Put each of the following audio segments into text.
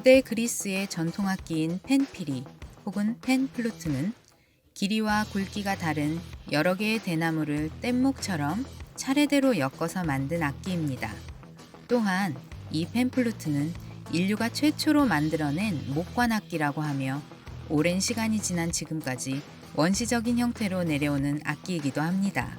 고대 그리스의 전통 악기인 펜피리 혹은 펜플루트는 길이와 굵기가 다른 여러 개의 대나무를 뗏목처럼 차례대로 엮어서 만든 악기입니다. 또한 이 펜플루트는 인류가 최초로 만들어낸 목관악기라고 하며 오랜 시간이 지난 지금까지 원시적인 형태로 내려오는 악기이기도 합니다.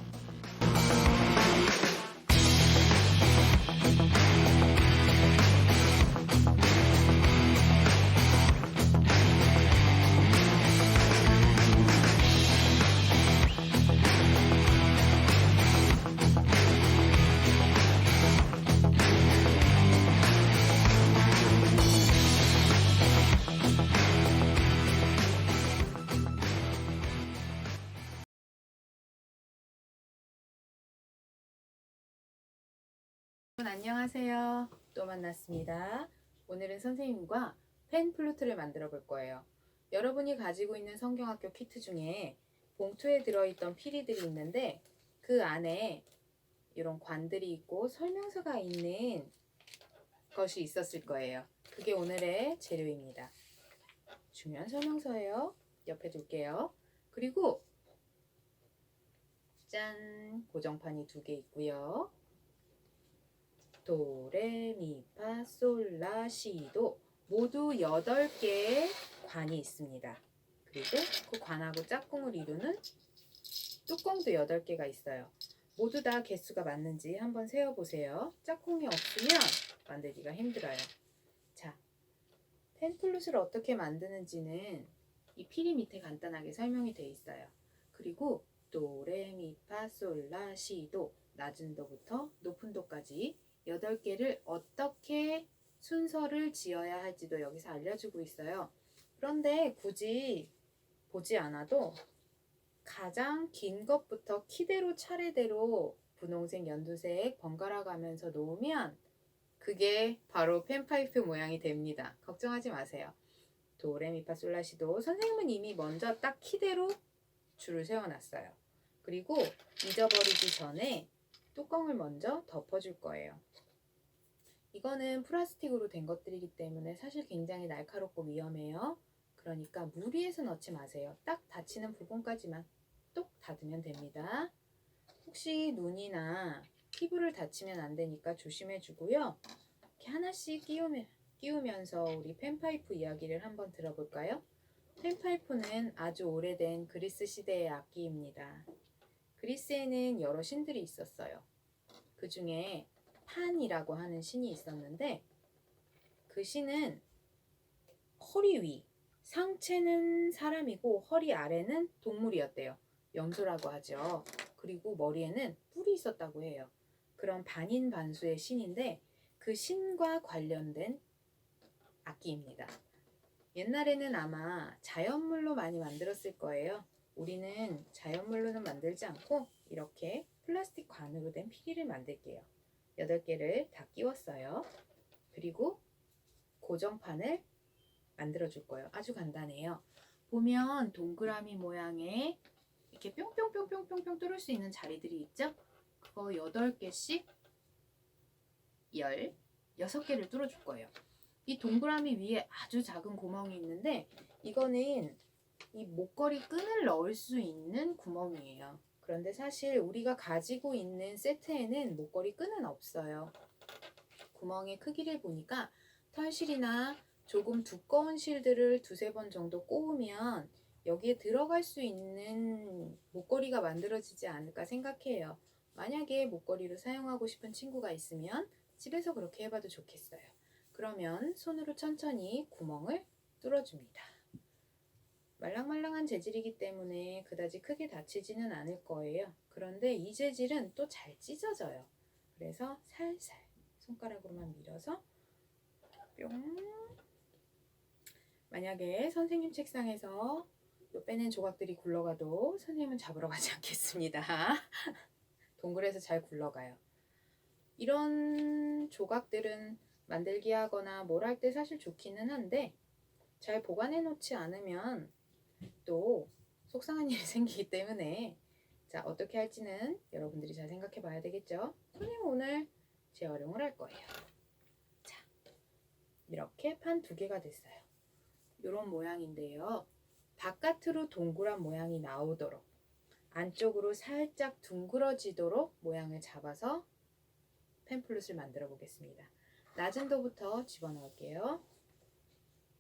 여러분 안녕하세요. 또 만났습니다. 오늘은 선생님과 펜플루트를 만들어 볼 거예요. 여러분이 가지고 있는 성경학교 키트 중에 봉투에 들어있던 피리들이 있는데 그 안에 이런 관들이 있고 설명서가 있는 것이 있었을 거예요. 그게 오늘의 재료입니다. 중요한 설명서예요. 옆에 둘게요. 그리고 짠! 고정판이 2개 있고요. 도, 레, 미, 파, 솔, 라, 시, 도 모두 8개의 관이 있습니다. 그리고 그 관하고 짝꿍을 이루는 뚜껑도 8개가 있어요. 모두 다 개수가 맞는지 한번 세어보세요. 짝꿍이 없으면 만들기가 힘들어요. 자, 펜플룻을 어떻게 만드는지는 이 피리 밑에 간단하게 설명이 되어 있어요. 그리고 도, 레, 미, 파, 솔, 라, 시, 도 낮은 도부터 높은 도까지 8개를 어떻게 순서를 지어야 할지도 여기서 알려주고 있어요. 그런데 굳이 보지 않아도 가장 긴 것부터 키대로 차례대로 분홍색, 연두색 번갈아 가면서 놓으면 그게 바로 펜파이프 모양이 됩니다. 걱정하지 마세요. 도, 레, 미, 파, 솔, 라, 시, 도 선생님은 이미 먼저 딱 키대로 줄을 세워놨어요. 그리고 잊어버리기 전에 뚜껑을 먼저 덮어줄 거예요. 이거는 플라스틱으로 된 것들이기 때문에 사실 굉장히 날카롭고 위험해요. 그러니까 무리해서 넣지 마세요. 딱 닫히는 부분까지만 똑 닫으면 됩니다. 혹시 눈이나 피부를 다치면 안 되니까 조심해 주고요. 이렇게 하나씩 끼우면서 우리 펜파이프 이야기를 한번 들어볼까요? 펜파이프는 아주 오래된 그리스 시대의 악기입니다. 그리스에는 여러 신들이 있었어요. 그 중에 판이라고 하는 신이 있었는데 그 신은 허리 위, 상체는 사람이고 허리 아래는 동물이었대요. 염소라고 하죠. 그리고 머리에는 뿔이 있었다고 해요. 그런 반인반수의 신인데 그 신과 관련된 악기입니다. 옛날에는 아마 자연물로 많이 만들었을 거예요. 우리는 자연물로는 만들지 않고 이렇게 플라스틱 관으로 된 피리를 만들게요. 8개를 다 끼웠어요. 그리고 고정판을 만들어 줄 거예요. 아주 간단해요. 보면 동그라미 모양의 이렇게 뿅뿅뿅뿅뿅뿅 뚫을 수 있는 자리들이 있죠? 그거 8개씩 16개를 뚫어 줄 거예요. 이 동그라미 위에 아주 작은 구멍이 있는데 이거는 이 목걸이 끈을 넣을 수 있는 구멍이에요. 그런데 사실 우리가 가지고 있는 세트에는 목걸이 끈은 없어요. 구멍의 크기를 보니까 털실이나 조금 두꺼운 실들을 2-3번 정도 꼬으면 여기에 들어갈 수 있는 목걸이가 만들어지지 않을까 생각해요. 만약에 목걸이로 사용하고 싶은 친구가 있으면 집에서 그렇게 해봐도 좋겠어요. 그러면 손으로 천천히 구멍을 뚫어줍니다. 말랑말랑한 재질이기 때문에 그다지 크게 다치지는 않을 거예요. 그런데 이 재질은 또 잘 찢어져요. 그래서 살살 손가락으로만 밀어서 뿅. 만약에 선생님 책상에서 요 빼낸 조각들이 굴러가도 선생님은 잡으러 가지 않겠습니다. 동굴에서 잘 굴러가요. 이런 조각들은 만들기 하거나 뭘 할 때 사실 좋기는 한데 잘 보관해 놓지 않으면 또 속상한 일이 생기기 때문에 자, 어떻게 할지는 여러분들이 잘 생각해 봐야 되겠죠? 선생님 오늘 재활용을 할 거예요. 자, 이렇게 판 2개가 됐어요. 이런 모양인데요. 바깥으로 동그란 모양이 나오도록 안쪽으로 살짝 둥그러지도록 모양을 잡아서 펜플룻을 만들어 보겠습니다. 낮은 도부터 집어넣을게요.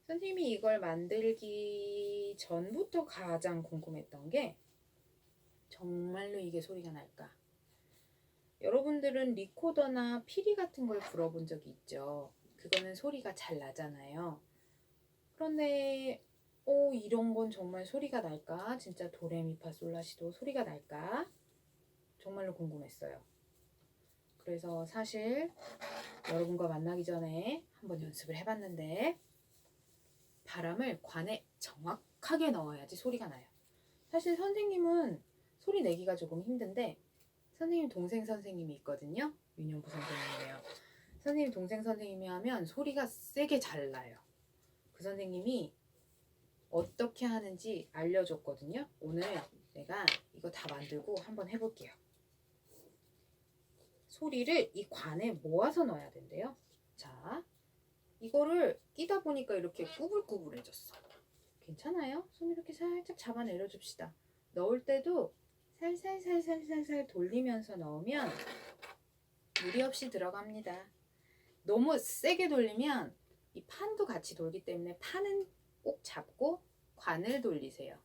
선생님이 이걸 만들기 전부터 가장 궁금했던 게 정말로 이게 소리가 날까? 여러분들은 리코더나 피리 같은 걸 불어본 적이 있죠. 그거는 소리가 잘 나잖아요. 그런데 이런 건 정말 소리가 날까? 진짜 도레미파솔라시도 소리가 날까? 정말로 궁금했어요. 그래서 사실 여러분과 만나기 전에 한번 연습을 해봤는데 바람을 관에 정확하게 넣어야지 소리가 나요. 사실 선생님은 소리 내기가 조금 힘든데 선생님 동생 선생님이 있거든요. 윤영부 선생님이에요. 선생님 동생 선생님이 하면 소리가 세게 잘 나요. 그 선생님이 어떻게 하는지 알려줬거든요. 오늘 내가 이거 다 만들고 한번 해볼게요. 소리를 이 관에 모아서 넣어야 된대요. 자, 이거를 끼다 보니까 이렇게 꾸불꾸불해졌어. 괜찮아요? 손 이렇게 살짝 잡아 내려줍시다. 넣을 때도 살살살살살살 돌리면서 넣으면 무리 없이 들어갑니다. 너무 세게 돌리면 이 판도 같이 돌기 때문에 판은 꼭 잡고 관을 돌리세요.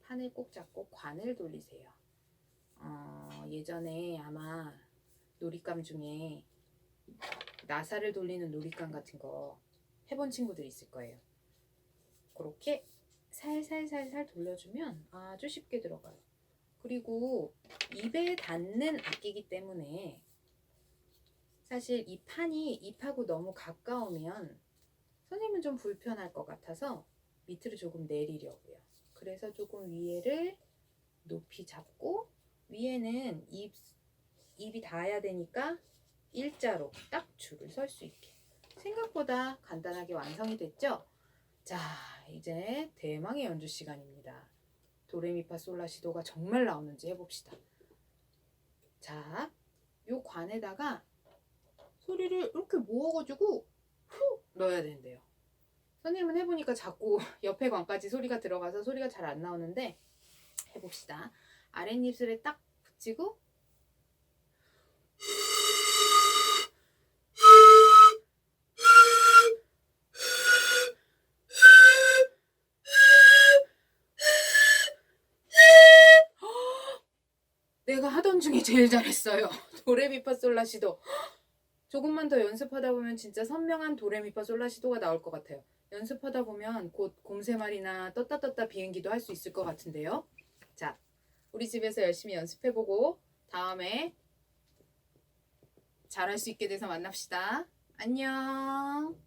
판을 꼭 잡고 관을 돌리세요. 예전에 아마 놀잇감 중에 나사를 돌리는 놀잇감 같은 거 해본 친구들 있을 거예요. 그렇게 살살살살 돌려주면 아주 쉽게 들어가요. 그리고 입에 닿는 악기이기 때문에 사실 이 판이 입하고 너무 가까우면 선생님은 좀 불편할 것 같아서 밑으로 조금 내리려고요. 그래서 조금 위에를 높이 잡고 위에는 입이 닿아야 되니까 일자로 딱 줄을 설 수 있게. 생각보다 간단하게 완성이 됐죠? 자, 이제 대망의 연주 시간입니다. 도레미파솔라시도가 정말 나오는지 해봅시다. 자, 요 관에다가 소리를 이렇게 모아가지고 훅 넣어야 된대요. 선생님은 해보니까 자꾸 옆에 관까지 소리가 들어가서 소리가 잘 안 나오는데 해봅시다. 아랫입술에 딱 붙이고 내가 하던 중에 제일 잘했어요. 도레미파솔라시도. 조금만 더 연습하다 보면 진짜 선명한 도레미파솔라시도가 나올 것 같아요. 연습하다 보면 곧 곰새말이나 떴다 떴다 비행기도 할 수 있을 것 같은데요. 자, 우리 집에서 열심히 연습해보고 다음에 잘할 수 있게 돼서 만납시다. 안녕.